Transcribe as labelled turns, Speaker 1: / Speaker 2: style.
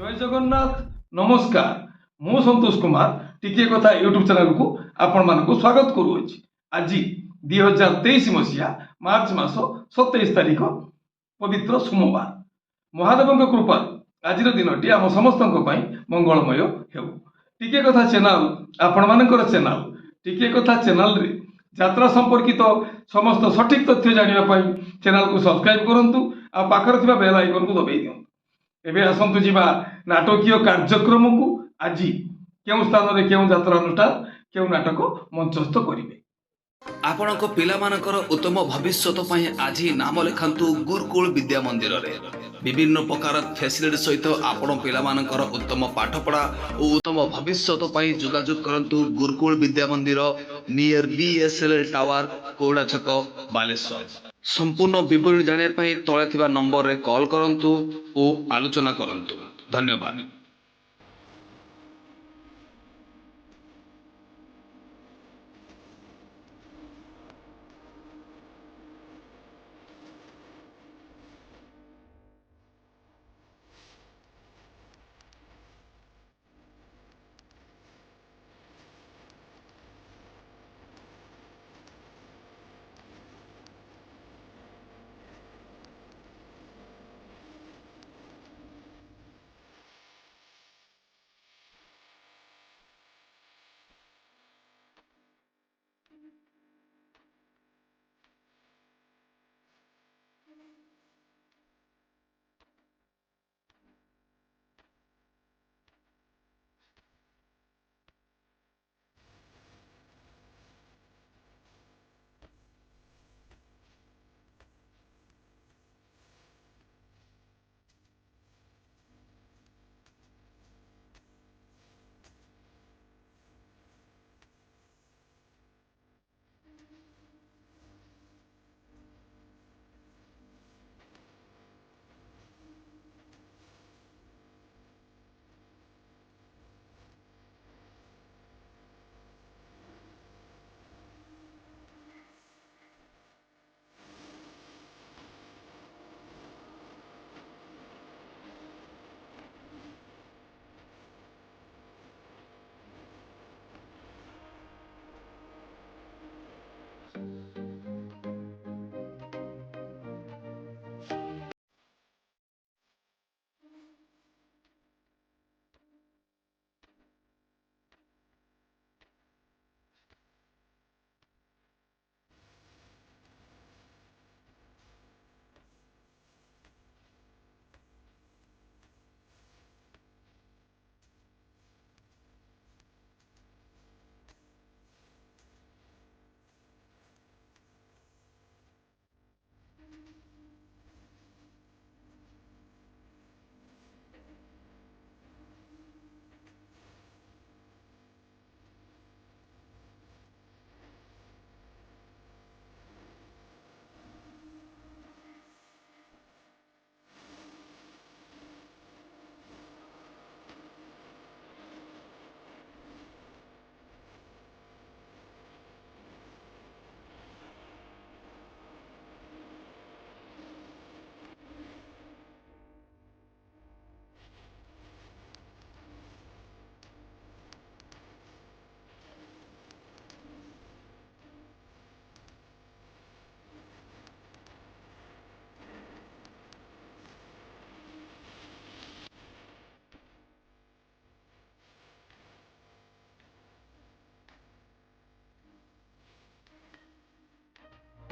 Speaker 1: जय जगन्नाथ नमस्कार मु संतोष कुमार टिके कथा यूट्यूब चैनल को आपण मान स्वागत करुच्ची। आज 2023 मसीहा मार्च मास 27 तारीख पवित्र सोमवार महादेव कृपा आज दिन आम समस्त मंगलमय हेउ। टिके कथा चैनल आपण मानकर चैनल टिके कथा चैनल रे यात्रा संपर्कित समस्त सठिक तथ्य जानापी चैनल को सब्सक्राइब करूँ आ पाखर बेल आइकन को दबाई दिखाँ। एबे आसंतु जीवा नाटकीय कार्यक्रम को आज केउं स्थान रे केउं यात्रा अनुष्ठान केउं नाटक मंचस्थ करिवे।
Speaker 2: आपणक पिलामानकर उत्तम भविष्य पई आज नाम लिखंतु गुरुकुल विद्या मंदिर रे विभिन्न प्रकार फैसिलिटी सहित आपण पिलामानकर उत्तम पाठपढ़ा और उत्तम भविष्य पई जोगाजोग करंतु गुरुकुल विद्या मंदिर नियर बीएसएल टावर कोड़ा छक बालेश्वर। संपूर्ण विवरण जानिया पई तळे थिबा नंबर रे कॉल करंतु और आलोचना करंतु। धन्यवाद।